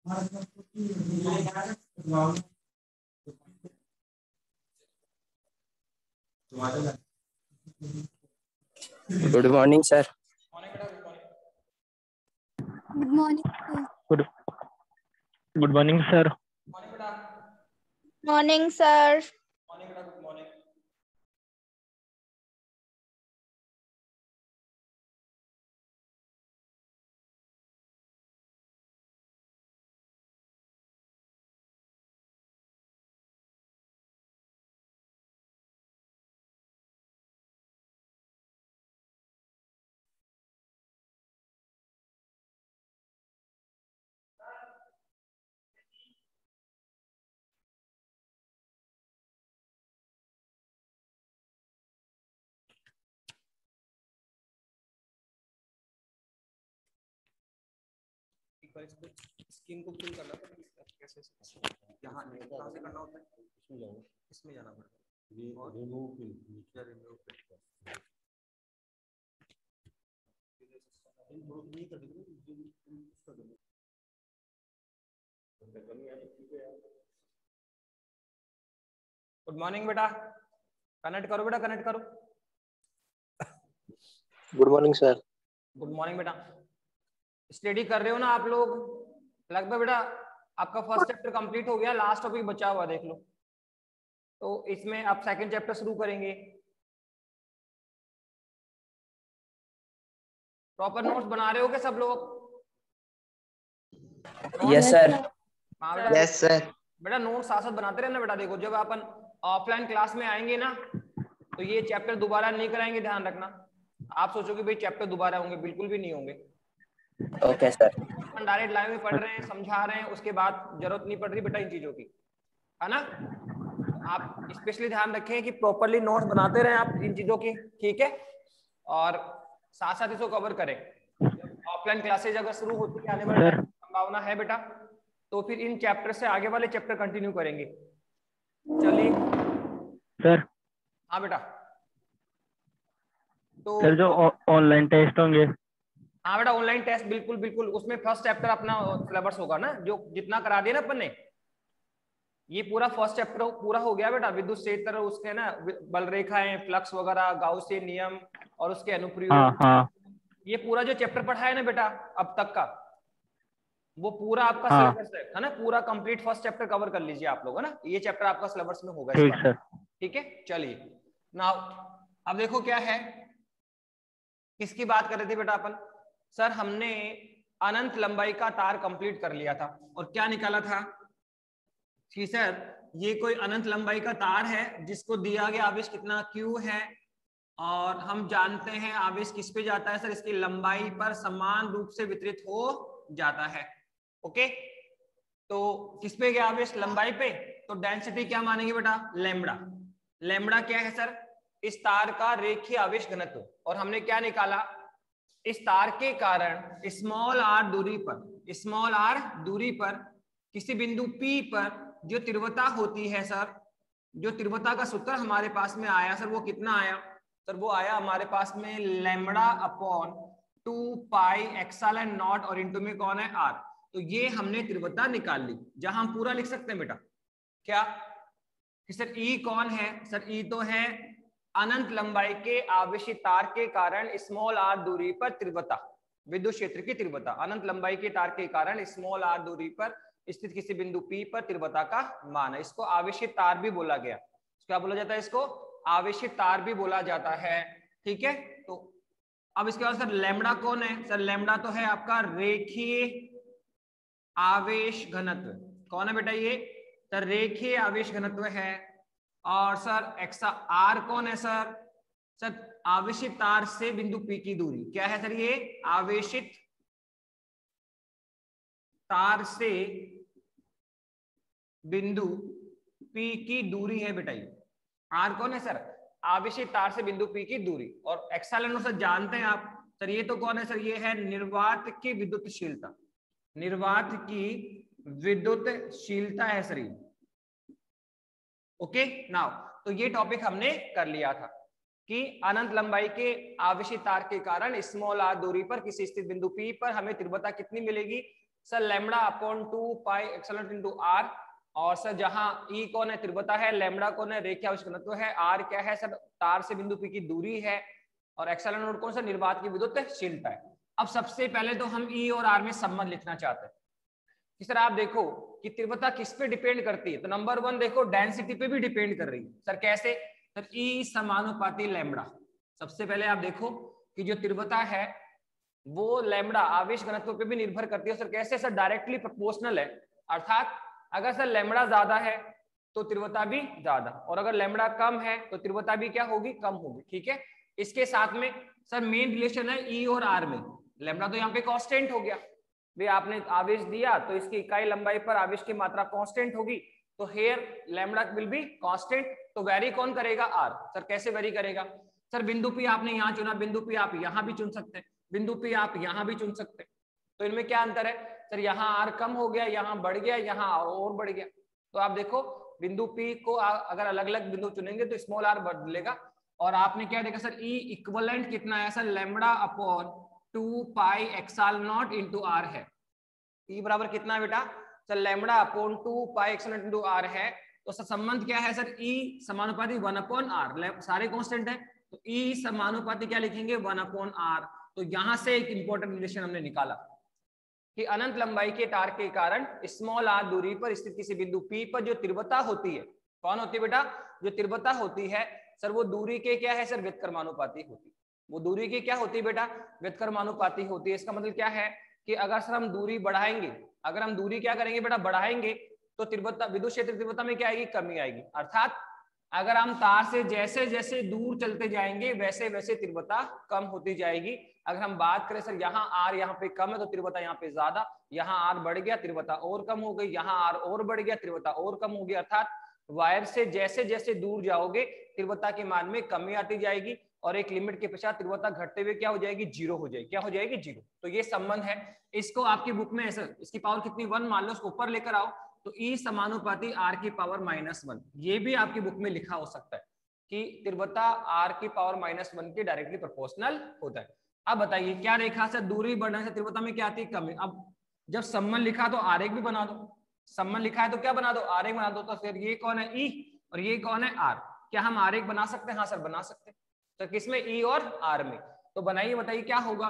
Good morning sir. Good morning good morning sir. Morning sir. Screen को full करना था कैसे यहाँ कहाँ से करना होता है इसमें जाना पड़ेगा और रिमूव गुड मॉर्निंग बेटा, कनेक्ट करो बेटा, कनेक्ट करो। Good morning sir. Good morning बेटा। स्टडी कर रहे हो ना आप लोग? लगभग बेटा आपका फर्स्ट चैप्टर कंप्लीट हो गया, लास्ट टॉपिक बचा हुआ देख लो। तो इसमें आप सेकंड चैप्टर शुरू करेंगे। प्रॉपर नोट्स बना रहे हो क्या सब लोग? Yes sir. Yes sir. बेटा नोट्स साथ साथ बनाते रहना बेटा। देखो जब अपन ऑफलाइन क्लास में आएंगे ना तो ये चैप्टर दोबारा नहीं कराएंगे, ध्यान रखना। आप सोचोगे भाई चैप्टर दोबारा होंगे, बिल्कुल भी नहीं होंगे। Okay sir. अपन डायरेक्ट लाइव में पढ़ रहे हैं, समझा रहे हैं, उसके बाद जरूरत नहीं पड़ रही बेटा इन चीजों की, है ना। आप स्पेशली ध्यान रखें कि प्रॉपरली नोट्स बनाते रहें आप इन चीजों की, ठीक है। और साथ साथ इसको कवर करें। ऑफलाइन क्लासेज अगर शुरू होती है आने वाले संभावना है बेटा, तो फिर इन चैप्टर से आगे वाले चैप्टर कंटिन्यू करेंगे। चलिए सर। हाँ बेटा। तो सर जो ऑनलाइन टेस्ट होंगे। हाँ बेटा ऑनलाइन टेस्ट बिल्कुल बिल्कुल, उसमें फर्स्ट चैप्टर अपना सिलेबस होगा ना, जो जितना करा दिया ना अपन ने। ये पूरा फर्स्ट चैप्टर पूरा हो गया बेटा। विद्युत क्षेत्र, उसके ना बल रेखाएं, फ्लक्स वगैरह, गाउसियन नियम और उसके अनुप्रयोग। हाँ। ये पूरा जो चैप्टर पढ़ा है ना बेटा अब तक का, वो पूरा आपका सिलेबस है ना। पूरा कंप्लीट फर्स्ट चैप्टर कवर कर लीजिए आप लोग, है ना। ये चैप्टर आपका सिलेबस में होगा इस बार, ठीक है। चलिए नाउ अब देखो क्या है, किसकी बात कर रहे थे बेटा अपन? सर हमने अनंत लंबाई का तार कंप्लीट कर लिया था और क्या निकाला था कि सर ये कोई अनंत लंबाई का तार है जिसको दिया गया आवेश कितना Q है, और हम जानते हैं आवेश किस पे जाता है सर, इसकी लंबाई पर समान रूप से वितरित हो जाता है। ओके, तो किस पे गया आवेश? लंबाई पे। तो डेंसिटी क्या मानेंगे बेटा? लैम्बडा। लैम्बडा क्या है सर? इस तार का रेखीय आवेश घनत्व। और हमने क्या निकाला? इस तार के कारण स्मॉल r दूरी पर किसी बिंदु P पर जो तीव्रता होती है सर, जो तीव्रता का सूत्र हमारे पास में आया सर, वो कितना आया सर? वो आया हमारे पास में lambda upon 2 pi epsilon not और इंटू में कौन है? r। तो ये हमने तीव्रता निकाल ली, जहां हम पूरा लिख सकते हैं बेटा क्या कि सर E कौन है सर? E तो है अनंत लंबाई के आवेशित तार के कारण स्मॉल r दूरी पर तीव्रता, विद्युत क्षेत्र की तीव्रता। अनंत लंबाई के तार के कारण स्मॉल r दूरी पर स्थित किसी बिंदु P पर तीव्रता का मान है। इसको आवेशित तार भी बोला गया। क्या बोला जाता है? इसको आवेशित तार भी बोला जाता है, ठीक है। तो अब इसके बाद सर लैम्बडा कौन है सर? लैम्बडा तो है आपका रेखीय आवेश घनत्व। कौन है बेटा? ये सर रेखीय आवेश घनत्व है। और सर एक्सा आर कौन है सर? सर आवेशित तार से बिंदु P की दूरी क्या है सर? ये आवेशित तार से बिंदु P की दूरी है बेटा। ये आर कौन है सर? आवेशित तार से बिंदु P की दूरी। और एप्सिलॉन सर जानते हैं आप सर, ये तो कौन है सर? ये है निर्वात की विद्युतशीलता। निर्वात की विद्युतशीलता है सर ये। ओके नाउ, तो ये टॉपिक हमने कर लिया था कि अनंत लंबाई के आवेशित तार के कारण स्मॉल r दूरी पर किसी स्थित बिंदु P पर हमें तीव्रता कितनी मिलेगी? Sir lambda upon 2 pi epsilon into r, और सर जहां ई कौन है, तीव्रता है, लैम्बडा कौन है, रेखीय आवेश घनत्व है, आर क्या है सर, तार से बिंदु पी की दूरी है, और एप्सिलॉन नॉट कौन सा, निर्वात की विद्युतशीलता है। अब सबसे पहले तो हम ई और आर में संबंध लिखना चाहते हैं कि सर आप देखो कि तीव्रता किस पे डिपेंड करती है, तो नंबर 1 देखो डेंसिटी पे भी डिपेंड कर रही है। सर कैसे, सर ई समानुपाती लैम्बडा। सबसे पहले आप देखो कि जो तीव्रता है वो लैम्बडा आवेश घनत्व पे भी निर्भर करती है। सर कैसे, सर डायरेक्टली प्रोपोर्शनल है, अर्थात अगर सर लैम्बडा ज्यादा है तो तीव्रता भी ज्यादा, और अगर लैम्बडा कम है तो तीव्रता भी क्या होगी, कम होगी। ठीक है, इसके साथ में सर मेन रिलेशन है ई और आर में। लैम्बडा तो यहाँ पे कांस्टेंट हो गया, भाई आपने आवेश दिया तो इसकी इकाई लंबाई पर आवेश की मात्रा कांस्टेंट होगी, तो here lambda will be constant. तो वेरी कौन करेगा, आर। सर कैसे वेरी करेगा, सर बिंदु पी आपने यहाँ चुना, बिंदु पी आप यहाँ भी चुन सकते हैं, बिंदु पी आप यहाँ भी चुन सकते हैं, तो इनमें क्या अंतर है सर, यहाँ आर कम हो गया, यहाँ बढ़ गया, यहाँ और बढ़ गया। तो आप देखो बिंदु पी को अगर अलग अलग बिंदु चुनेंगे तो स्मॉल आर बदलेगा, और आपने क्या देखा सर, ई इक्विवेलेंट कितना है sir, lambda upon 2 pi epsilon naught into r है। ई बराबर कितना है बेटा, sir lambda upon 2 pi epsilon naught into r है। तो सर संबंध क्या है सर, ई समानुपाती 1 अपॉन आर, सारे कांस्टेंट है, तो ई समानुपाती क्या लिखेंगे, 1 अपॉन आर। तो यहां से एक इंपॉर्टेंट रिलेशन हमने निकाला कि अनंत लंबाई के तार के कारण स्मॉल आर दूरी पर स्थित किसी बिंदु पी पर जो तीव्रता होती है, कौन होती है बेटा, जो तीव्रता होती है सर वो दूरी के क्या है सर, व्युत्क्रमानुपाती होती है। वो दूरी की क्या होती है बेटा, व्युत्क्रमानुपाती होती है। इसका मतलब क्या है कि अगर सर हम दूरी बढ़ाएंगे, अगर हम दूरी क्या करेंगे बेटा, बढ़ाएंगे, तो तीव्रता, विद्युत क्षेत्र तीव्रता में क्या आएगी, कमी आएगी। अर्थात अगर हम तार से जैसे जैसे दूर चलते जाएंगे वैसे वैसे तीव्रता कम होती जाएगी। अगर हम बात करें सर यहाँ आर यहाँ पे कम है तो तीव्रता यहाँ पे ज्यादा, यहाँ आर बढ़ गया तीव्रता और कम हो गई, यहाँ आर और बढ़ गया तीव्रता और कम हो गई। अर्थात वायर से जैसे जैसे दूर जाओगे तीव्रता के मान में कमी आती जाएगी, और एक लिमिट के पश्चात तीव्रता घटते हुए क्या हो जाएगी, जीरो हो जाएगी। क्या हो जाएगी, जीरो। तो ये संबंध है, इसको आपकी बुक में ऐसा, इसकी पावर कितनी 1 मान लो, उसको ऊपर लेकर आओ, तो ई समानुपाती आर की पावर -1। ये भी आपकी बुक में लिखा हो सकता है कि तीव्रता आर की पावर -1 के डायरेक्टली प्रोपोर्शनल होता है। अब बताइए क्या देखा सर, दूरी बढ़ने से तीव्रता में क्या आती है, कमी। अब जब संबंध लिखा तो आरेख भी बना दो, संबंध लिखा है तो क्या बना दो, आरेख बना दो। तो फिर ये कौन है, ई, और ये कौन है, आर। क्या हम आरेख बना सकते हैं, हाँ सर बना सकते हैं। तो किसमें, ई और आर में। तो बनाइए, बताइए क्या होगा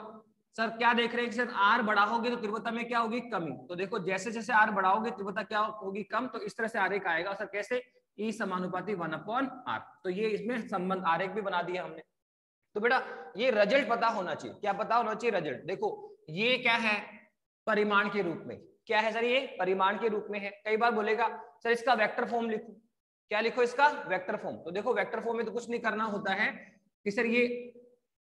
सर। क्या देख रहे हैं कि सर आर बढ़ाओगे तो तीव्रता में क्या होगी, कमी। तो देखो जैसे जैसे आर बढ़ाओगे तीव्रता क्या होगी, कम। तो इस तरह से आरेख आएगा सर, कैसे, ई समानुपाती 1 अपॉन आर। तो ये इसमें संबंध आरेख भी बना दिया हमने। तो बेटा ये रिजल्ट पता होना चाहिए, क्या पता होना चाहिए, रिजल्ट। देखो ये क्या है, परिमाण के रूप में। क्या है सर, ये परिमाण के रूप में है। कई बार बोलेगा सर इसका वेक्टर फॉर्म लिखो, क्या लिखो, इसका वेक्टर फॉर्म। तो देखो वेक्टर फॉर्म में तो कुछ नहीं करना होता है कि सर ये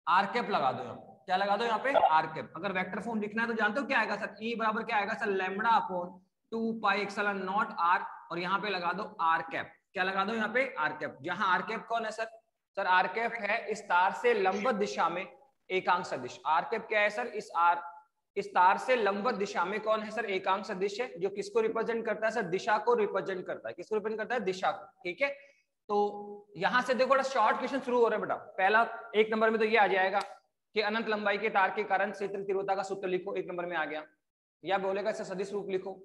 आर कैप लगा दो, यहाँ क्या लगा दो, यहाँ पे आर कैप। अगर वेक्टर फॉर्म लिखना है तो जानते हो क्या आएगा सर, ई बराबर क्या आएगा sir, lambda upon 2 pi epsilon naught r, और यहाँ पे लगा दो आर कैप। क्या लगा दो यहाँ पे, आर कैप। जहां आर कैप कौन है सर, सर आर कैप है इस तार से लंबवत दिशा में एकांक सदिश। आर कैप क्या है सर, इस तार से लंबवत दिशा में कौन है सर, एकांक सदिश है, जो किसको रिप्रेजेंट करता है सर, दिशा को रिप्रेजेंट करता है। किसको रिप्रेजेंट करता है, दिशा को। ठीक है, तो यहां से देखो शॉर्ट क्वेश्चन शुरू हो रहा है बेटा। पहला 1 नंबर में तो ये आ जाएगा कि अनंत लंबाई के तार के कारण क्षेत्र तीव्रता का सूत्र लिखो, 1 नंबर में आ गया। या बोलेगा सर सदिश रूप लिखो,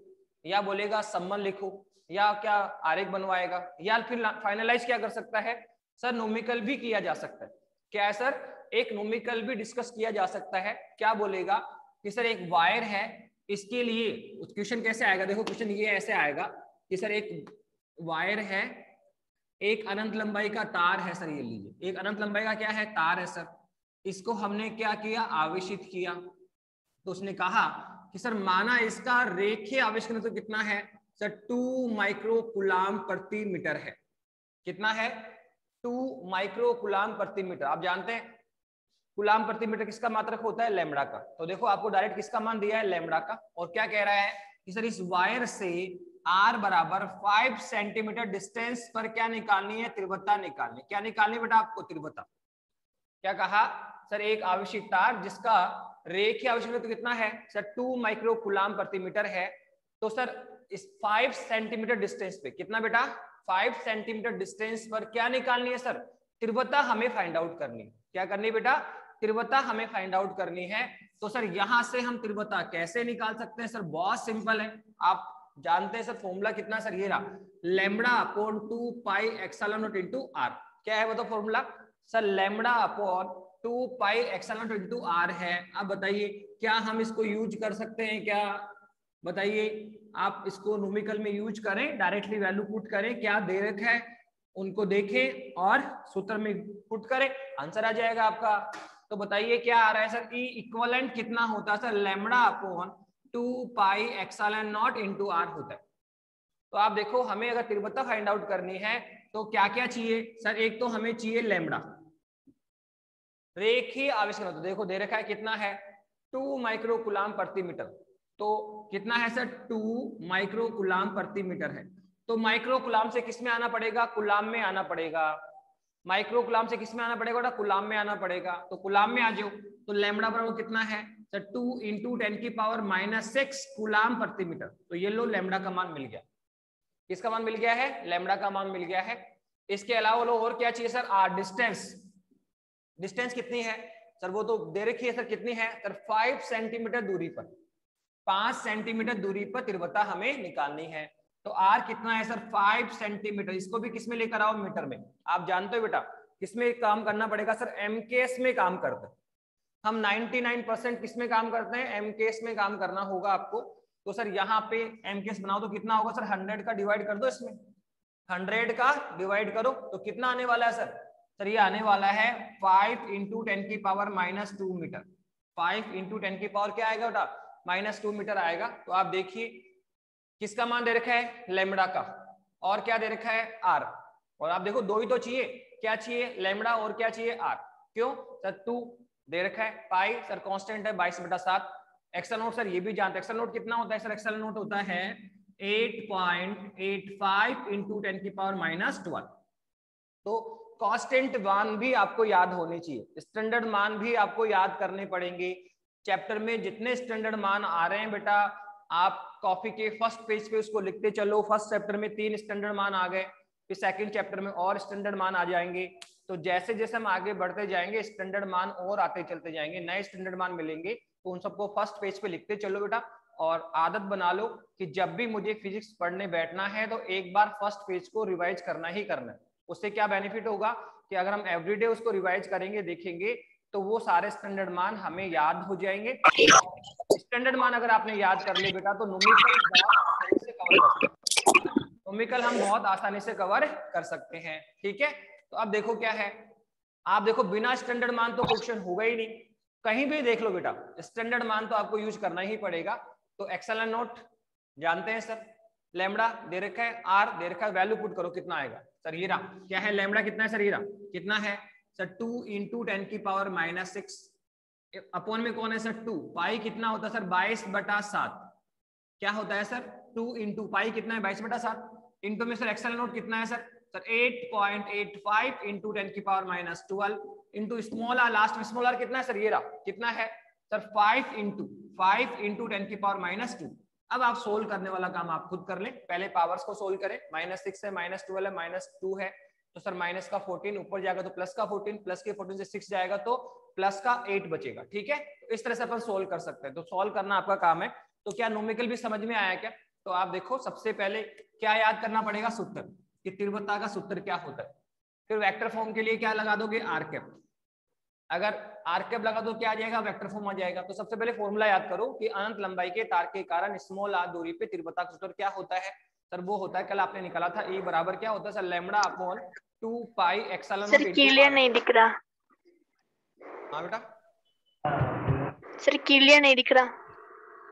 या बोलेगा संबंध लिखो, या क्या आरेख बनवाएगा, या फिर फाइनलाइज क्या कर सकता है सर, नोमिकल भी किया जा सकता है। क्या है सर, एक नोमिकल भी डिस्कस किया जा सकता है। क्या बोलेगा कि सर एक वायर है, इसके लिए क्वेश्चन कैसे आएगा, देखो क्वेश्चन ये ऐसे आएगा कि सर एक वायर है, एक अनंत लंबाई का तार है सर, ये लीजिए एक अनंत लंबाई का क्या है, तार है सर। इसको हमने क्या किया, आवेशित किया। तो उसने कहा कि सर माना इसका रेखीय आवेश घनत्व कितना है सर, 2 माइक्रो कूलाम प्रति मीटर है। कितना है, 2 माइक्रो कूलाम प्रति मीटर। आप जानते हैं कूलाम प्रति मीटर किसका मात्रक होता है, लैम्बडा का। तो देखो आपको डायरेक्ट किसका मान दिया है, लैम्बडा का। और क्या कह रहा है कि सर इस वायर से आर बराबर 5 सेंटीमीटर डिस्टेंस पर क्या निकालनी है, तीव्रता निकालनी। क्या निकालनी बेटा आपको, तीव्रता। क्या कहा सर, एक आवेशित तार जिसका रेखीय आवेश घनत्व कितना है सर, 2 माइक्रो कूलाम प्रति मीटर है। तो सर इस 5 सेंटीमीटर डिस्टेंस पे कितना बेटा, 5 सेंटीमीटर डिस्टेंस पर क्या निकालनी है सर, तीव्रता हमें फाइंड आउट करनी। क्या करनी बेटा, तीव्रता हमें फाइंड आउट करनी है तो सर यहां से हम तीव्रता कैसे निकाल सकते हैं? सर बहुत सिंपल है, आप जानते हैं सर फॉर्मूला कितना सर, ये रहा lambda upon 2 pi epsilon naught into r. क्या है वो तो formula sir, lambda upon 2 pi epsilon naught into r है। अब बताइए क्या हम इसको यूज कर सकते हैं क्या? बताइए, आप इसको न्यूमेरिकल में यूज करें, डायरेक्टली वैल्यू पुट करें, क्या दे रखा है उनको देखें और सूत्र में पुट करें, आंसर आ जाएगा आपका। तो बताइए क्या आ रहा है सर, ई इक्विवेलेंट कितना होता है sir, lambda upon 2 pi epsilon naught into r होता है। तो आप देखो हमें अगर तीव्रता फाइंड आउट करनी है तो क्या क्या चाहिए सर, एक तो हमें चाहिए लैम्बडा, रेखीय आवेश घनत्व, देखो दे रखा है कितना है 2 माइक्रोकूलाम प्रति मीटर। तो कितना है सर, 2 माइक्रोकूलाम प्रति मीटर है। तो माइक्रोकूलाम से किस में आना पड़ेगा, कुलाम में आना पड़ेगा। माइक्रोकूलाम से किस में आना पड़ेगा, कुलाम में आना पड़ेगा। तो कुलाम में आ जाओ, तो लैम्बडा बराबर कितना है सर, 2 × 10⁻⁻6 कुलाम प्रति मीटर। तो ये लो लैम्बडा का मान मिल गया। किसका मान मिल गया है, लैम्बडा का मान मिल गया है। इसके अलावा लो और क्या चाहिए सर, आर डिस्टेंस। डिस्टेंस कितनी है सर, वो तो दे रखी है सर, कितनी है सर 5 सेंटीमीटर दूरी पर, 5 सेंटीमीटर दूरी पर तीव्रता हमें निकालनी है। तो आर कितना है सर 5 सेंटीमीटर। इसको भी किस में लेकर आओ, मीटर में। आप जानते हो बेटा किसमें काम करना पड़ेगा सर, एमकेएस में काम करते हैं हम। 99% किस में काम करते हैं, एमकेएस में काम करना होगा आपको। तो सर यहाँ पे एमकेएस बनाओ तो कितना होगा सर, 100 का डिवाइड कर दो, इसमें 100 का डिवाइड करो तो कितना आने वाला है सर, सर ये आने वाला है 5 × 10⁻⁻2 मीटर। 5 × 10 क्या आएगा बेटा, -2 मीटर आएगा। तो आप देखिए किसका मान दे रखा है, लैम्बडा का, और क्या दे रखा है, आर। और आप देखो दो ही तो चाहिए, क्या चाहिए, लैम्बडा और क्या चाहिए, आर। क्यों सर, 2 दे रखा है, पाई सर कांस्टेंट है 22/7। एक्सेल नोट सर ये भी जानते हैं, एक्सेल नोट कितना होता है सर, एक्सेल नोट होता है 8.85 × 10⁻⁻12। तो कांस्टेंट मान भी आपको याद होने चाहिए, स्टैंडर्ड मान भी आपको याद करने पड़ेंगे। चैप्टर में जितने स्टैंडर्ड मान आ रहे हैं बेटा, आप कॉपी के फर्स्ट पेज पे उसको लिखते चलो। फर्स्ट चैप्टर में 3 स्टैंडर्ड मान आ गए, फिर सेकंड चैप्टर में और स्टैंडर्ड मान आ जाएंगे। तो जैसे जैसे हम आगे बढ़ते जाएंगे स्टैंडर्ड मान और आते चलते जाएंगे, नए स्टैंडर्ड मान मिलेंगे। तो उन सबको फर्स्ट पेज पे लिखते चलो बेटा, और आदत बना लो कि जब भी मुझे फिजिक्स पढ़ने बैठना है तो एक बार फर्स्ट पेज को रिवाइज करना ही करना है। उससे क्या बेनिफिट होगा कि अगर हम एवरीडे उसको रिवाइज करेंगे, देखेंगे, तो वो सारे स्टैंडर्ड मान हमें याद हो जाएंगे। स्टैंडर्ड मान अगर आपने याद कर लिए बेटा तो न्यूमेरिकल हम बहुत आसानी से कवर कर सकते हैं। ठीक है, तो अब देखो क्या है, आप देखो बिना स्टैंडर्ड मान तो क्वेश्चन होगा ही नहीं। कहीं भी देख लो बेटा, स्टैंडर्ड मान तो आपको यूज करना ही पड़ेगा। तो एप्सिलॉन नॉट जानते हैं सर, लैम्बडा दे रखा है, आर दे रखा है, वैल्यू पुट करो कितना आएगा सर, ये रहा क्या है, लैम्बडा कितना है सर, ये रहा कितना है सर 2 × 10⁻⁻6 अपॉन में कौन है सर 2, पाई कितना होता है सर 22/7। क्या होता है सर 2 × पाई कितना है 22/7, इंटू में सर एप्सिलॉन नॉट कितना है sir 8.85 × 10⁻12 into small r, last में स्मॉल आर कितना है सर, ये रहा कितना है सर 5 × 10⁻²। अब आप सोल्व करने वाला काम आप खुद कर लें, पहले पावर्स को सोल्व करें। -6 है, -12 है, -2 है, तो सर माइनस का 14 ऊपर जाएगा तो प्लस का 14, प्लस के 14 से 6 जाएगा तो प्लस का 8 बचेगा। ठीक है, तो इस तरह से अपन सोल्व कर सकते हैं। तो सोल्व करना आपका काम है। तो क्या न्यूमेरिकल भी समझ में आया क्या? तो आप देखो सबसे पहले क्या याद करना पड़ेगा, सूत्र, कि तीव्रता का सूत्र क्या होता है। फिर वेक्टर फॉर्म के लिए क्या लगा दोगे, आर कैप। अगर आर कैप लगा दो क्या आ जाएगा, वेक्टर फॉर्म आ जाएगा। तो सबसे पहले फॉर्मूला याद करो कि अनंत लंबाई के तार के कारण स्मॉल आर दूरी पे तीव्रता का सूत्र क्या होता है सर, वो होता है, कल आपने निकाला था, E बराबर क्या होता है sir, lambda upon 2 pi epsilon not. Sir clear नहीं दिख रहा। हाँ बेटा, सर क्लियर नहीं दिख रहा।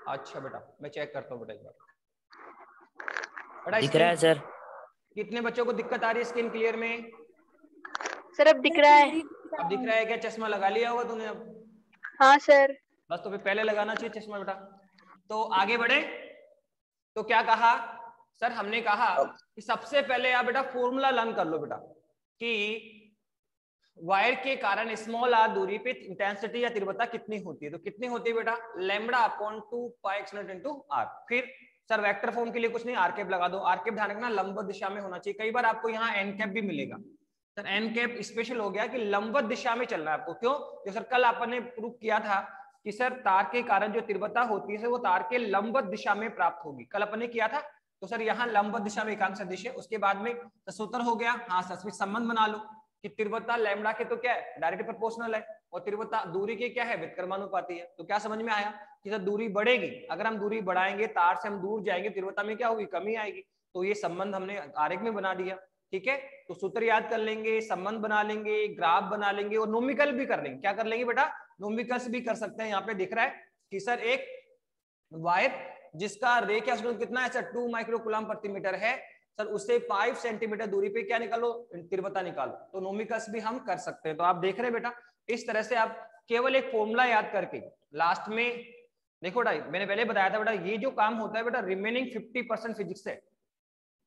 अच्छा बेटा मैं चेक करता हूँ बेटा एक बार। दिख रहा है सर। कितने बच्चों को दिक्कत आ रही है स्क्रीन क्लियर में? सर अब दिख रहा है। अब दिख रहा है क्या? चश्मा लगा लिया होगा तूने अब? हाँ सर। बस तो फिर पहले लगाना चाहिए चश्मा बेटा। तो आगे बढ़े, तो क्या कहा सर, हमने कहा कि सबसे पहले आप बेटा फॉर्मूला लर्न कर लो बेटा कि वायर के कारण स्मॉल आर दूरी पे इंटेंसिटी या तीव्रता कितनी होती है। तो कितनी होती है बेटा, lambda upon 2 pi x into r. फिर सर वेक्टर फॉर्म के लिए कुछ नहीं, आर कैप लगा दो। आर कैप ध्यान रखना लंबवत दिशा में होना चाहिए। कई बार आपको यहाँ एन कैप भी मिलेगा सर, एन कैप स्पेशल हो गया कि लंबवत दिशा में चलना है आपको। क्यों? जो सर कल आपने प्रूव किया था कि सर तार के कारण जो तीव्रता होती है वो तार के लंबवत दिशा में प्राप्त होगी। कल अपन ने किया था, तो सर यहाँ लंबवत दिशा में एकांक सदिश है। उसके बाद में सूत्र हो गया, हाँ सर संबंध बना लो कि तीव्रता लैम्बडा के तो क्या है डायरेक्ट प्रोपोर्शनल है, और तीव्रता दूरी के क्या है व्युत्क्रमानुपाती है। तो क्या समझ में आया कि सर दूरी बढ़ेगी, अगर हम दूरी बढ़ाएंगे तार से हम दूर जाएंगे तीव्रता में क्या होगी, कमी आएगी। तो ये संबंध हमने आरेख में बना दिया, ठीक है। तो सूत्र याद कर लेंगे, संबंध बना लेंगे, ग्राफ बना लेंगे और नोमिकल भी कर लेंगे। क्या कर लेंगे बेटा, नोमिकल्स भी कर सकते हैं। यहाँ पे दिख रहा है कि सर एक वायर जिसका रेखा स्ट्रेंथ कितना है सर 2 माइक्रोकूलम प्रति मीटर है, सर उससे 5 सेंटीमीटर दूरी पे क्या निकालो, तीव्रता निकालो। तो नोमिकल्स भी हम कर सकते हैं। तो आप देख रहे हैं बेटा, इस तरह से आप केवल एक फॉर्मूला याद करके लास्ट में देखो बेटा, मैंने पहले बताया था बेटा ये जो काम होता है बेटा रिमेनिंग 50% फिजिक्स है।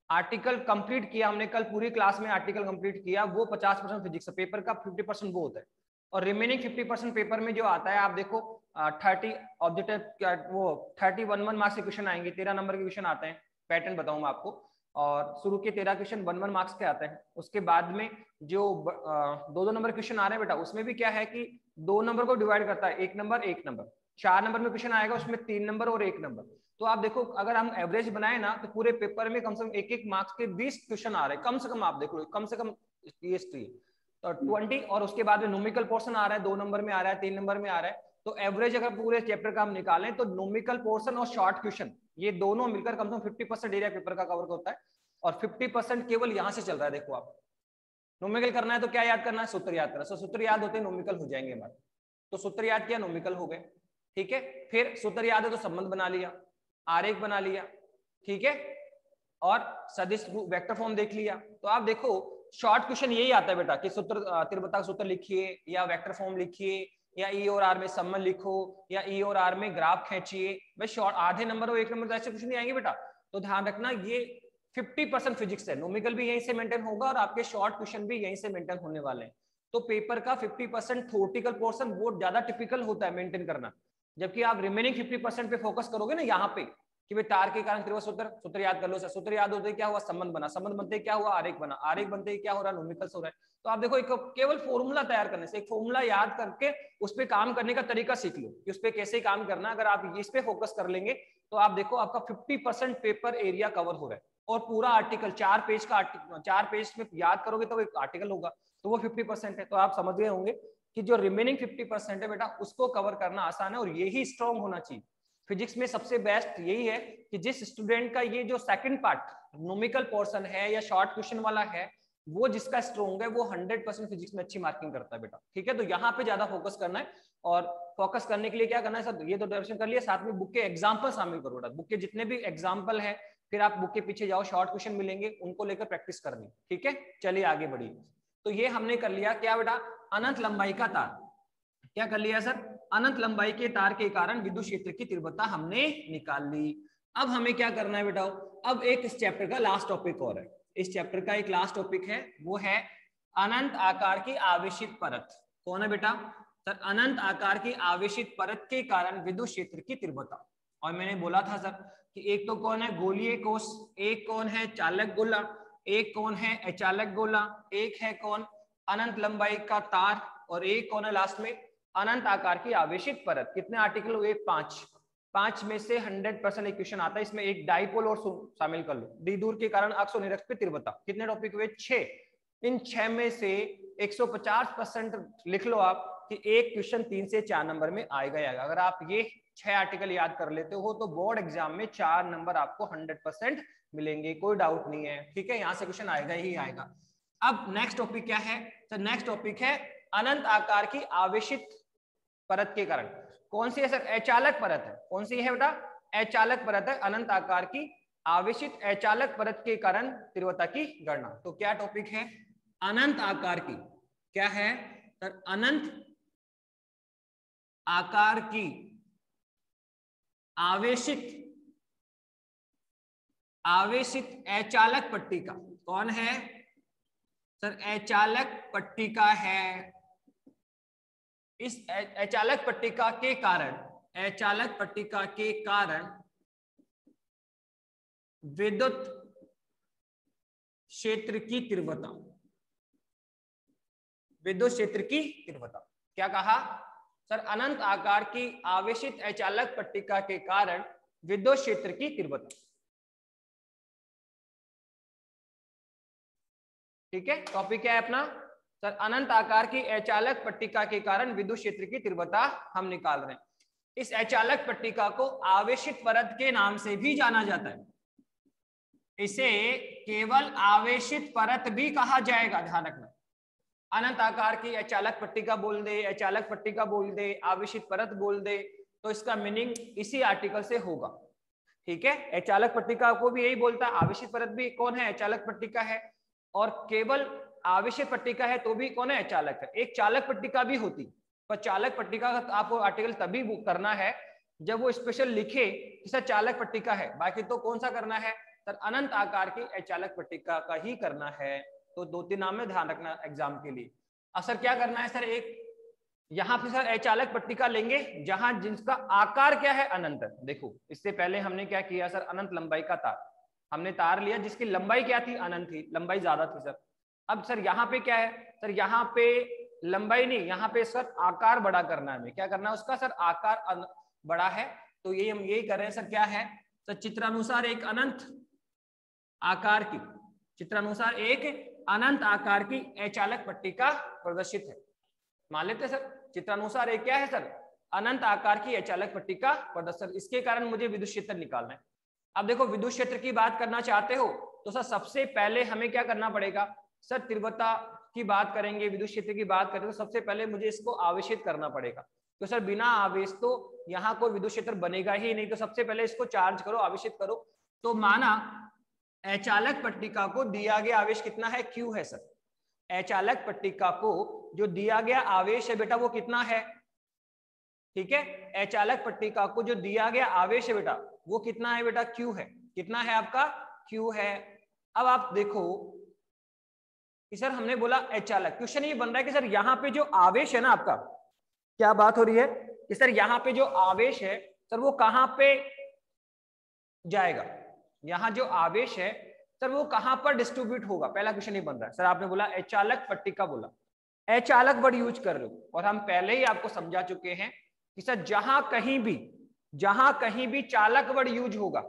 आर्टिकल कंप्लीट किया हमने कल पूरी क्लास में, आर्टिकल कंप्लीट किया, वो 50% फिजिक्स है, पेपर का 50% वो होता है। और रिमेनिंग 50% पेपर में जो आता है आप देखो 30 ऑब्जेक्टिव वो 31 मार्क्स के क्वेश्चन आएंगे, 13 नंबर के क्वेश्चन आते हैं, पैटर्न बताऊं मैं आपको। और शुरू के 13 क्वेश्चन 1 मार्क्स के आते हैं। उसके बाद में जो 2 नंबर क्वेश्चन आ रहे हैं बेटा, उसमें भी क्या है कि 2 नंबर को डिवाइड करता है, 1 नंबर 1 नंबर। 4 नंबर में क्वेश्चन आएगा, उसमें 3 नंबर और 1 नंबर। तो आप देखो अगर हम एवरेज बनाए ना तो पूरे पेपर में कम से कम 1-1 मार्क्स के 20 क्वेश्चन आ रहे हैं, कम से कम। आप देखो कम से कम हिस्ट्री तो 20, और उसके बाद में नोमिकल पोर्शन आ रहा है, 2 नंबर में आ रहा है, 3 नंबर में आ रहा है। तो एवरेज अगर पूरे चैप्टर का हम निकालें तो नोमिकल पोर्शन और शॉर्ट क्वेश्चन ये दोनों मिलकर कम से कम 50% एरिया पेपर का कवर होता है। और 50% केवल यहां से चल रहा है। देखो आप नोमिकल करना है तो क्या याद करना है, सूत्र याद करना है। सूत्र याद होते नोमिकल हो जाएंगे हमारे। तो सूत्र याद किया, नोमिकल हो गए, ठीक है। फिर सूत्र याद है तो संबंध बना लिया, आरेख बना लिया, ठीक है, और सदिश वेक्टर फॉर्म देख लिया। तो आप देखो शॉर्ट क्वेश्चन यही आता है बेटा कि सूत्र तीव्रता का सूत्र लिखिए, या वेक्टर फॉर्म लिखिए, या ई और आर में संबंध लिखो, या ई और आर में ग्राफ खींचिए। भाई शॉर्ट आधे नंबर और 1 नंबर तो ऐसे कुछ नहीं आएंगे बेटा। तो ध्यान रखना ये 50% फिजिक्स है, नोमिकल भी यहीं से मेंटेन होगा और आपके शॉर्ट क्वेश्चन भी यहीं से मेंटेन होने वाले हैं। तो पेपर का 50% थ्योरेटिकल पोर्शन वो ज्यादा टिपिकल होता है मेंटेन करना, जबकि आप रिमेनिंग 50% पे फोकस करोगे ना यहाँ पे कि भाई तार के कारण तीव्र सूत्र याद कर लो। सूत्र याद होते क्या हुआ, संबंध बना, संबंध बनते क्या हुआ, आरेख बना, आरेख बनते क्या हो रहा है, नोमिकल्स हो रहा है। तो आप देखो एक केवल फॉर्मूला तैयार करने से, एक फॉर्मूला याद करके उस पर काम करने का तरीका सीख लो कि उस पर कैसे काम करना। अगर आप इस पे फोकस कर लेंगे तो आप देखो आपका 50% पेपर एरिया कवर हो रहा है। और पूरा आर्टिकल 4 पेज का 4 पेज में याद करोगे तो एक आर्टिकल होगा, तो वो 50% है। तो आप समझ गए होंगे कि जो रिमेनिंग 50% है बेटा उसको कवर करना आसान है, और यही स्ट्रॉन्ग होना चाहिए फिजिक्स में। सबसे बेस्ट यही है कि जिस स्टूडेंट का ये जो सेकंड पार्ट नोमिकल पोर्शन है या शॉर्ट क्वेश्चन वाला है, वो जिसका स्ट्रॉन्ग है वो 100% फिजिक्स में अच्छी मार्किंग करता है बेटा, ठीक है। तो यहाँ पे ज्यादा फोकस करना है, और फोकस करने के लिए क्या करना है सर, ये तो डायरेक्शन कर लिया, साथ में बुक के एग्जाम्पल शामिल करो बेटा। बुक के जितने भी एग्जाम्पल है फिर आप बुक के पीछे जाओ, शॉर्ट क्वेश्चन मिलेंगे उनको लेकर प्रैक्टिस करनी, ठीक है। चलिए आगे बढ़िए। तो ये हमने कर लिया क्या बेटा, अनंत लंबाई का तार। क्या कर लिया सर, अनंत लंबाई के तार के कारण विद्युत क्षेत्र की तीव्रता हमने निकाल ली। अब हमें क्या करना है बेटा, अब एक इस चैप्टर का लास्ट टॉपिक और है। इस चैप्टर का एक लास्ट टॉपिक है, वो है अनंत आकार की आवेशित परत। कौन है बेटा सर, अनंत आकार की आवेशित परत के कारण विद्युत क्षेत्र की तीव्रता। और मैंने बोला था सर कि एक तो कौन है गोलीय कोश, एक कौन है चालक गोला, एक कौन है अचालक गोला, एक है कौन अनंत लंबाई का तार, और एक कौन है लास्ट में अनंत आकार की आवेशित परत। कितने आर्टिकल हुए, 5 में से 100% इक्वेशन आता है। इसमें एक डाइपोल और शामिल कर लो, द्विध्रुव के कारण अक्ष और निरक्ष पे तीव्रता। कितने टॉपिक हुए, 6। इन 6 में से 150% लिख लो आप कि एक क्वेश्चन 3 से 4 नंबर में आएगा ही आएगा। अगर आप ये 6 आर्टिकल याद कर लेते हो तो बोर्ड एग्जाम में 4 नंबर आपको 100% मिलेंगे, कोई डाउट नहीं है, ठीक है। यहाँ से क्वेश्चन आएगा ही आएगा। अब नेक्स्ट टॉपिक क्या है, तो नेक्स्ट टॉपिक है अनंत आकार की आवेशित परत के कारण। कौन सी है सर, अचालक परत है। कौन सी है बेटा, अचालक परत है। अनंत आकार की आवेशित अचालक परत के कारण तीव्रता की गणना। तो क्या टॉपिक है, अनंत आकार की, क्या है सर, अनंत आकार की आवेशित अचालक पट्टिका। कौन है सर, अचालक पट्टिका है। इस अचालक पट्टिका के कारण विद्युत क्षेत्र की तीव्रता, क्या कहा, सर अनंत आकार की आवेशित अचालक पट्टिका के कारण विद्युत क्षेत्र की तीव्रता। ठीक है, टॉपिक क्या है अपना सर, अनंत आकार की अचालक पट्टिका के कारण विद्युत क्षेत्र की तीव्रता हम निकाल रहे हैं। इस अचालक पट्टिका को आवेशित परत के नाम से भी जाना जाता है, इसे केवल आवेशित परत भी कहा जाएगा, ध्यान रखना। अनंत आकार की अचालक पट्टिका बोल दे, अचालक पट्टिका बोल दे, आवेशित परत बोल दे, तो इसका मीनिंग इसी आर्टिकल से होगा। ठीक है, अचालक पट्टिका को भी यही बोलता है, आवेशित परत भी कौन है, अचालक पट्टिका है, और केवल आवेशित पट्टिका है तो भी कौन है, अचालक है। एक चालक पट्टिका भी होती, पर चालक पट्टिका का आपको आर्टिकल तभी करना है जब वो स्पेशल लिखे कि सर चालक पट्टिका है, बाकी तो कौन सा करना है सर, अनंत आकार की अचालक पट्टिका का ही करना है। तो 2-3 नाम में ध्यान रखना एग्जाम के लिए। अब सर क्या करना है सर, एक यहाँ पे सर अचालक पट्टिका लेंगे जहां जिसका आकार क्या है, अनंत। देखो इससे पहले हमने क्या किया सर, अनंत लंबाई का तार हमने तार लिया जिसकी लंबाई क्या थी, अनंत थी, लंबाई ज्यादा थी सर। अब सर यहाँ पे क्या है सर, यहाँ पे लंबाई नहीं, यहाँ पे सर आकार बड़ा करना है हमें। क्या करना है उसका सर, आकार बड़ा है, तो ये हम यही कर रहे हैं सर। क्या है सर, चित्रानुसार एक अनंत आकार की, चित्रानुसार एक अनंत आकार की अचालक पट्टिका प्रदर्शित है। मान लेते हैं सर, चित्रानुसार एक क्या है सर, अनंत आकार की अचालक पट्टिका प्रदर्शित, इसके कारण मुझे विद्युत क्षेत्र निकालना है। अब देखो विद्युत क्षेत्र की बात करना चाहते हो तो सर सबसे पहले हमें क्या करना पड़ेगा सर, तीव्रता की बात करेंगे, विद्युत क्षेत्र की बात करें तो सबसे पहले मुझे इसको आवेशित करना पड़ेगा। तो सर बिना आवेश तो यहाँ कोई विद्युत क्षेत्र बनेगा ही नहीं, तो सबसे पहले इसको चार्ज करो, आवेशित करो। तो माना अचालक पट्टिका को दिया गया आवेश कितना है, Q है सर। अचालक पट्टिका को जो दिया गया आवेश है बेटा वो कितना है, ठीक है, अचालक पट्टिका को जो दिया गया आवेश है बेटा वो कितना है बेटा, Q है। कितना है आपका, Q है। अब आप देखो कि सर हमने बोला अचालक, क्वेश्चन ये बन रहा है कि सर यहाँ पे जो आवेश है ना आपका, क्या बात हो रही है कि सर यहाँ पे जो आवेश है सर वो कहाँ पे जाएगा, यहाँ जो आवेश है सर वो कहाँ पर डिस्ट्रीब्यूट होगा, पहला क्वेश्चन ये बन रहा है। सर आपने बोला अचालक पट्टिका, बोला अचालक वर्ड यूज कर रहे हो, और हम पहले ही आपको समझा चुके हैं कि सर जहां कहीं भी चालक वर्ड यूज होगा,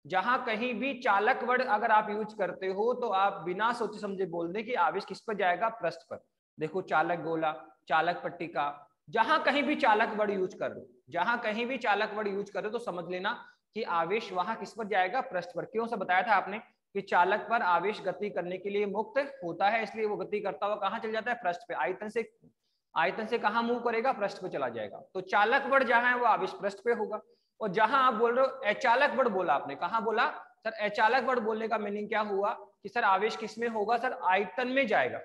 जहां कहीं भी चालक वर्ड अगर आप यूज करते हो तो आप बिना सोचे समझे बोल दें कि आवेश किस पर जाएगा, पृष्ठ पर। देखो चालक गोला, चालक पट्टिका, जहां कहीं भी चालक वर्ड यूज कर रहे हो, जहां कहीं भी चालक वर्ड यूज कर रहे हो तो समझ लेना कि आवेश वहां किस पर जाएगा, पृष्ठ पर। क्यों से बताया था आपने कि चालक पर आवेश गति करने के लिए मुक्त होता है, इसलिए वो गति करता हुआ कहां चल जाता है, पृष्ठ पे। आयतन से कहां मूव करेगा, पृष्ठ पे चला जाएगा। तो चालक बड़ जहां है वो आवेश पृष्ठ पे होगा। और जहां आप बोल रहे हो अचालक बड़ बोला आपने, कहां बोला सर, अचालक बड़ बोलने का मीनिंग क्या हुआ कि सर आवेश किस में होगा सर, आयतन में जाएगा।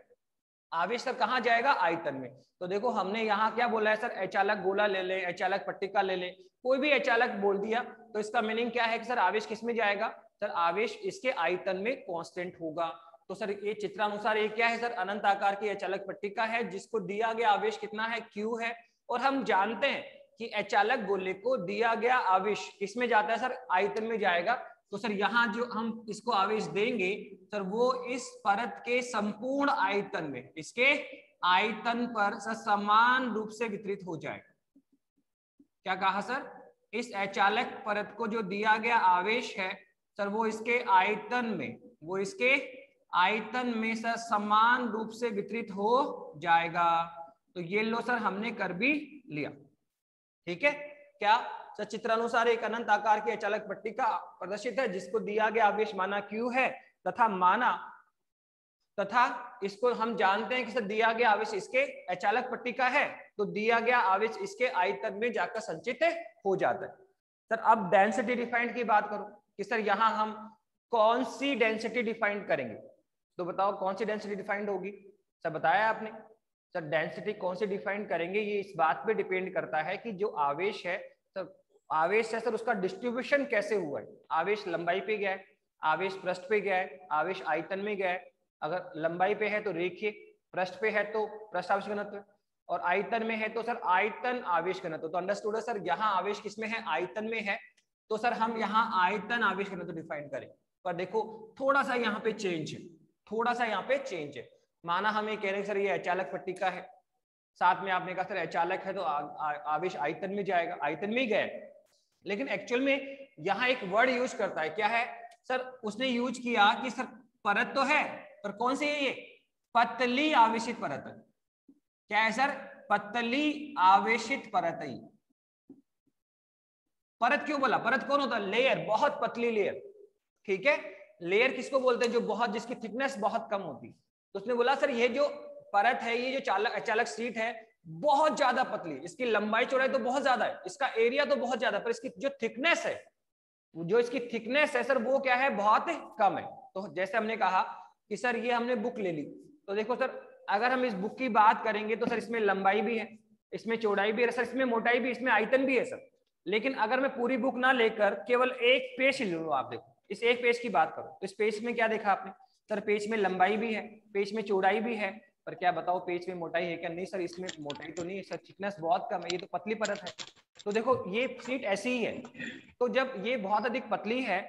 आवेश सर कहां जाएगा, आयतन में। तो देखो हमने यहाँ क्या बोला है सर, अचालक गोला ले ले, अचालक पट्टिका ले ले, कोई भी अचालक बोल दिया तो इसका मीनिंग क्या है कि सर आवेश किस में जाएगा सर, आवेश इसके आयतन में कांस्टेंट होगा। तो सर ये चित्रानुसार ये क्या है सर, अनंत आकार की अचालक पट्टिका है जिसको दिया गया आवेश कितना है, Q है। और हम जानते हैं कि अचालक गोले को दिया गया आवेश किसमें जाता है सर, आयतन में जाएगा। तो सर यहाँ जो हम इसको आवेश देंगे सर वो इस परत के संपूर्ण आयतन में, इसके आयतन पर सर समान रूप से वितरित हो जाएगा। क्या कहा सर, इस अचालक परत को जो दिया गया आवेश है सर वो इसके आयतन में सर समान रूप से वितरित हो जाएगा। तो ये लो सर हमने कर भी लिया, ठीक है। क्या सर, चित्रानुसार एक अनंत आकार की अचालक पट्टिका प्रदर्शित है जिसको दिया गया आवेश माना Q है, तथा इसको हम जानते हैं कि सर दिया गया आवेश इसके अचालक पट्टिका है, तो दिया गया आवेश इसके आयतन में जाकर संचित हो जाता है। सर अब डेंसिटी डिफाइंड की बात करो कि सर यहाँ हम कौन सी डेंसिटी डिफाइंड करेंगे, तो बताओ कौन सी डेंसिटी डिफाइंड होगी। सर बताया आपने, सर डेंसिटी कौन सी डिफाइंड करेंगे ये इस बात पे डिपेंड करता है कि जो आवेश है सर उसका डिस्ट्रीब्यूशन कैसे हुआ है। आवेश लंबाई पे गया है, आवेश पृष्ठ पे गया है, आवेश आयतन में गया है। अगर लंबाई पे है तो रेखीय, पृष्ठ पे है तो पृष्ठ आवेश घनत्व, और आयतन में है तो सर आयतन आवेश घनत्व। तो अंडरस्टूड है सर, यहाँ आवेश किसमें है, आयतन में है, तो सर हम यहाँ आयतन आवेश घनत्व डिफाइन करें। पर देखो थोड़ा सा यहाँ पे चेंज है, माना हम ये कह रहे हैं सर ये अचालक पट्टिका है साथ में आपने कहा सर अचालक है तो आवेश आयतन में जाएगा, आयतन में ही गया, लेकिन एक्चुअल में यहाँ एक वर्ड यूज करता है, क्या है सर, उसने यूज किया कि सर परत तो है, पर कौन सी है ये, पतली आवेशित परत है। क्या है सर, पतली आवेशित परत है। परत क्यों बोला, परत कौन होता है, लेयर, बहुत पतली लेयर, ठीक है। लेयर किसको बोलते हैं, जो बहुत, जिसकी थिकनेस बहुत कम होती है। तो उसने बोला सर ये जो परत है, ये जो अचालक शीट है बहुत ज्यादा पतली, इसकी लंबाई चौड़ाई तो बहुत ज्यादा है, इसका एरिया तो बहुत ज्यादा, पर इसकी जो थिकनेस है, जो इसकी थिकनेस है सर वो क्या है, बहुत कम है। तो जैसे हमने कहा कि सर ये हमने बुक ले ली, तो देखो सर अगर हम इस बुक की बात करेंगे तो सर इसमें लंबाई भी है, इसमें चौड़ाई भी है सर, इसमें मोटाई भी, इसमें आयतन भी है सर। लेकिन अगर मैं पूरी बुक ना लेकर केवल एक पेज ले लूं, आप देखो इस एक पेज की बात करो, तो इस पेज में क्या देखा आपने सर, पेज में लंबाई भी है, पेज में चौड़ाई भी है, पर क्या बताओ पेज में मोटाई है क्या, नहीं सर इसमें मोटाई तो नहीं है सर, थिकनेस बहुत कम है, ये तो पतली परत है। तो देखो ये शीट ऐसी ही है। तो जब ये बहुत अधिक पतली है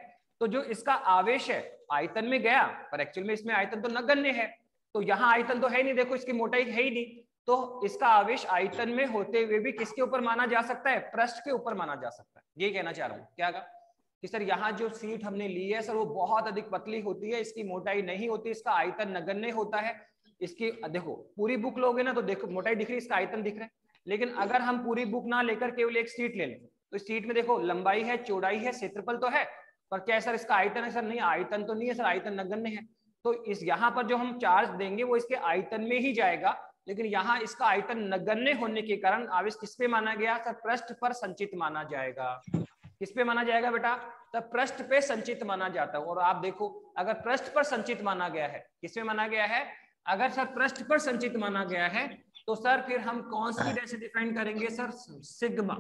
तो जो इसका आवेश है आयतन में गया, पर एक्चुअल में इसमें आयतन तो नगण्य है, तो यहाँ आयतन तो है नहीं, देखो इसकी मोटाई है ही नहीं, तो इसका आवेश आयतन में होते हुए भी किसके ऊपर माना जा सकता है, पृष्ठ के ऊपर माना जा सकता है। ये कहना चाह रहा हूँ, क्या कहा कि सर यहाँ जो शीट हमने ली है सर वो बहुत अधिक पतली होती है, इसकी मोटाई नहीं होती, इसका आयतन नगण्य होता है। इसकी देखो पूरी बुक लोगे ना तो देखो मोटाई दिख रही है, इसका आयतन दिख रहा है। लेकिन अगर हम पूरी बुक ना लेकर केवल एक शीट ले लें तो इस शीट में देखो लंबाई है, चौड़ाई है, क्षेत्रफल तो है, पर क्या है सर इसका आयतन है, सर नहीं आयतन तो नहीं है सर, आयतन नगण्य है। तो इस यहाँ पर जो हम चार्ज देंगे वो इसके आयतन में ही जाएगा, लेकिन यहाँ इसका आयतन नगण्य होने के कारण आवेश किस पे माना गया सर, पृष्ठ पर संचित माना जाएगा। किस पे माना जाएगा बेटा, तब पृष्ठ पे संचित माना जाता है। और आप देखो अगर पृष्ठ पर संचित माना गया है, किसमें माना गया है, अगर सर पृष्ठ पर संचित माना गया है तो सर फिर हम कौन सी डेंसिटी डिफाइन करेंगे सर, सिग्मा,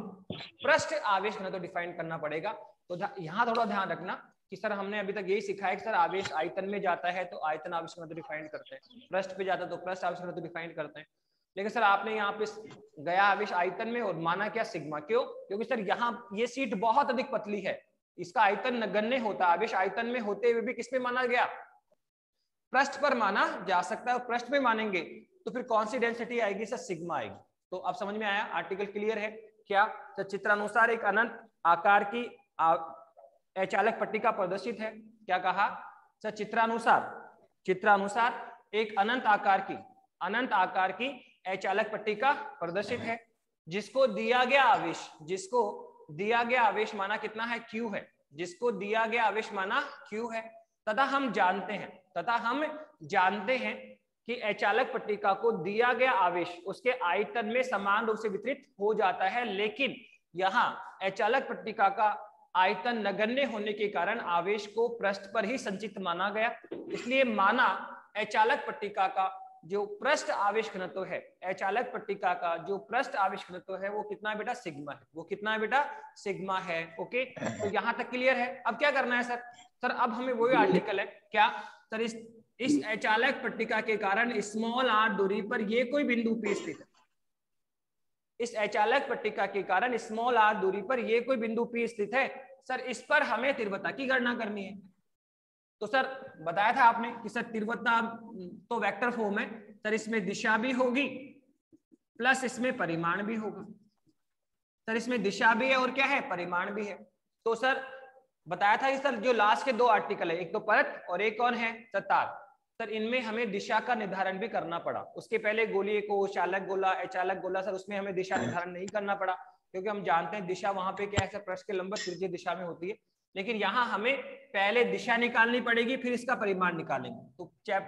पृष्ठ आवेश घनत्व तो डिफाइन करना पड़ेगा। तो यहाँ थोड़ा ध्यान रखना कि सर हमने अभी तक यही सीखा है कि सर आवेश आयतन में जाता है तो आयतन आवेश घनत्व डिफाइन करते हैं, पृष्ठ पे जाता है तो पृष्ठ आवेश घनत्व डिफाइन करते हैं। लेकिन सर आपने यहाँ पे गया आवेश आयतन में और माना क्या सिग्मा, क्यों, क्योंकि सर यहाँ ये शीट बहुत अधिक पतली है, इसका आयतन नगण्य होता है, आवेश आयतन में होते हुए भी किस पे माना गया, पृष्ठ पर माना जा सकता है। और पृष्ठ में मानेंगे तो फिर कौन सी डेंसिटी आएगी सर, सिग्मा आएगी। तो अब समझ में आया, आर्टिकल क्लियर है क्या सर। चित्रानुसार एक अनंत आकार की अचालक पट्टिका प्रदर्शित है, क्या कहा सर, चित्रानुसार एक अनंत आकार की अचालक पट्टिका प्रदर्शित है, जिसको दिया गया आवेश माना कितना है, Q है, जिसको दिया गया आवेश माना Q है, तथा हम जानते हैं कि अचालक पट्टिका को दिया गया आवेश उसके आयतन में समान रूप से वितरित हो जाता है। लेकिन यहाँ अचालक पट्टिका का आयतन नगण्य होने के कारण आवेश को पृष्ठ पर ही संचित माना गया, इसलिए माना अचालक पट्टिका का जो पृष्ठ आवेश घनत्व है, अचालक पट्टिका का जो पृष्ठ आवेश घनत्व है वो कितना है बेटा, सिग्मा है, वो कितना है बेटा, सिग्मा है। ओके, तो यहाँ तक क्लियर है। अब क्या करना है सर अब हमें वही आर्टिकल है, क्या सर, इस अचालक पट्टिका के कारण स्मॉल r दूरी पर ये कोई बिंदु P स्थित है, इस अचालक पट्टिका के कारण स्मॉल r दूरी पर ये कोई बिंदु P स्थित है सर, इस पर हमें तीव्रता की गणना करनी है। तो सर बताया था आपने कि सर तीव्रता तो वेक्टर फॉर्म है सर, इसमें दिशा भी होगी प्लस इसमें परिमाण भी होगा। सर इसमें दिशा भी है और क्या है, परिमाण भी है। तो सर बताया था कि सर जो लास्ट के दो आर्टिकल है, एक तो परत और एक कौन है, तार, सर इनमें हमें दिशा का निर्धारण भी करना पड़ा। उसके पहले गोलीय को चालक गोला, अचालक गोला, सर उसमें हमें दिशा निर्धारण नहीं करना पड़ा, क्योंकि हम जानते हैं दिशा वहां पे क्या है सर, पृष्ठ के लंबवत तृतीय दिशा में होती है। लेकिन यहाँ हमें पहले दिशा निकालनी पड़ेगी, फिर इसका परिमाण निकालेंगे। तो जो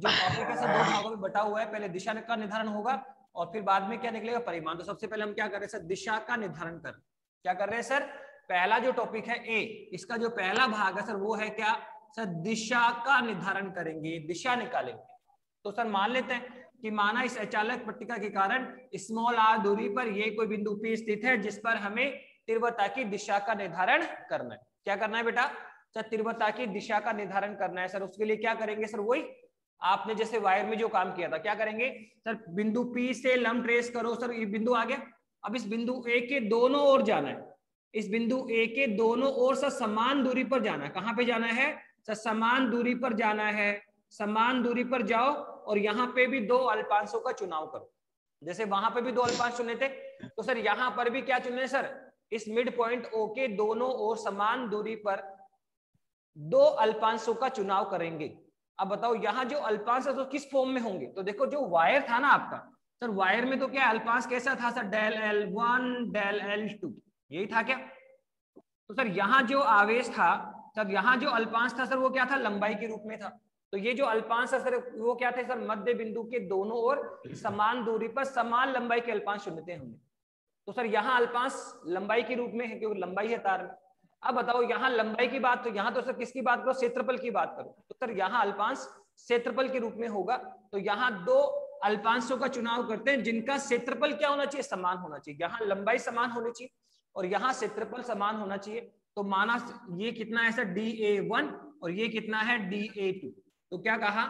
टॉपिक है सर दो भागों में बटा हुआ है, पहले दिशा का निर्धारण होगा और फिर बाद में क्या निकलेगा, परिमाण। तो सबसे पहले हम क्या कर रहे हैं सर, दिशा का निर्धारण कर, क्या कर रहे हैं सर, पहला जो टॉपिक है ए, इसका जो पहला भाग है सर वो है क्या सर, दिशा का निर्धारण करेंगे, दिशा निकालेंगे। तो सर मान लेते हैं कि माना इस अचालक पट्टिका के कारण स्मॉल r दूरी पर ये कोई बिंदु P स्थित है, जिस पर हमें तीव्रता की दिशा का निर्धारण करना है। क्या करना है बेटा सर, तीव्रता की दिशा का निर्धारण करना है। सर उसके लिए क्या करेंगे सर, वही आपने जैसे वायर में जो काम किया था, क्या करेंगे सर, बिंदु P से लंब ट्रेस करो। सर ये बिंदु आ गया, अब इस बिंदु A के दोनों ओर जाना है, इस बिंदु A के दोनों ओर सर समान दूरी पर जाना है। कहां पे जाना है सर, समान दूरी पर जाना है, समान दूरी पर जाओ और यहाँ पे भी दो अल्पांशों का चुनाव करो। जैसे वहां पे भी दो अल्पांश चुने थे, तो सर यहाँ पर भी क्या चुने सर, इस मिड पॉइंट ओ के दोनों ओर समान दूरी पर दो अल्पांशों का चुनाव करेंगे। अब बताओ यहाँ जो अल्पांश है तो किस फॉर्म में होंगे, तो देखो जो वायर था ना आपका सर, वायर में तो क्या अल्पांश कैसा था sir, del L1 del L2, यही था क्या। तो सर यहाँ जो आवेश था सर, यहाँ जो अल्पांश था सर वो क्या था, लंबाई के रूप में था। तो ये जो अल्पांश है सर वो क्या थे सर, मध्य बिंदु के दोनों ओर समान दूरी पर समान लंबाई के अल्पांश चुनते हैं हमने। तो सर यहाँ अल्पांश लंबाई के रूप में है क्योंकि लंबाई है तार में। अब बताओ यहाँ लंबाई की बात, तो यहाँ तो सर किसकी बात करो, क्षेत्रफल की बात करो, तो सर यहाँ अल्पांश क्षेत्रफल के रूप में होगा। तो यहाँ दो अल्पांशों का चुनाव करते हैं जिनका क्षेत्रफल क्या होना चाहिए, समान होना चाहिए। यहाँ लंबाई समान होनी चाहिए और यहाँ क्षेत्रफल समान होना चाहिए। तो माना ये कितना है सर dA1 और ये कितना है dA2। तो क्या कहा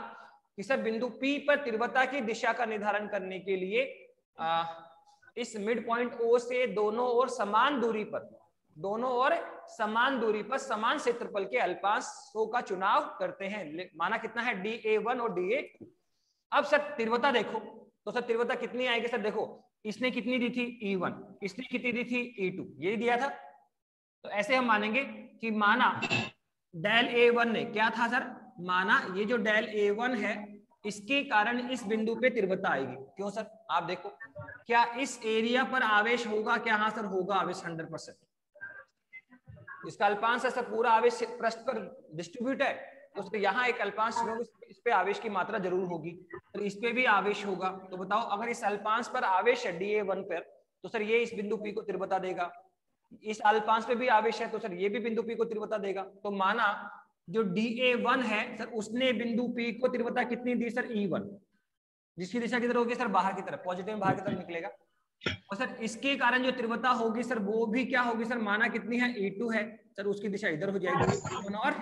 कि सर बिंदु P पर तीव्रता की दिशा का निर्धारण करने के लिए इस मिड पॉइंट O से दोनों ओर समान दूरी पर, दोनों ओर समान दूरी पर समान क्षेत्रफल के अल्पांशों का चुनाव करते हैं। माना कितना है dA1 और dA2। अब सर तीव्रता देखो, तो सर तीव्रता कितनी आएगी सर, देखो इसने कितनी दी थी E1, इसने कितनी दी थी E2, यही दिया था। तो ऐसे हम मानेंगे कि माना डेल A1 ने क्या था सर, माना ये जो डेल A1 है इसके कारण इस बिंदु पे तीव्रता आएगी। क्यों सर, आप देखो क्या इस एरिया पर आवेश होगा क्या, हाँ सर होगा आवेश 100%। इसका अल्पांश है सर, पूरा आवेश पृष्ठ पर डिस्ट्रीब्यूट है, तो यहाँ एक अल्पांश इस पे आवेश की मात्रा जरूर होगी, तो इस पे भी आवेश होगा। तो बताओ अगर इस अल्पांश पर आवेश है dA1 पर, तो सर ये इस बिंदु P को तीव्रता देगा। इस अल्पांश पे भी आवेश है तो सर ये भी बिंदु P को तीव्रता देगा। तो माना जो dA1 है सर उसने बिंदु P को तीव्रता कितनी दी सर, E1, जिसकी दिशा किधर होगी सर, बाहर की तरफ, पॉजिटिव बाहर की तरफ निकलेगा। और सर इसके कारण जो तीव्रता होगी सर वो भी क्या होगी सर, माना कितनी है E2 है सर, उसकी दिशा इधर हो जाएगी और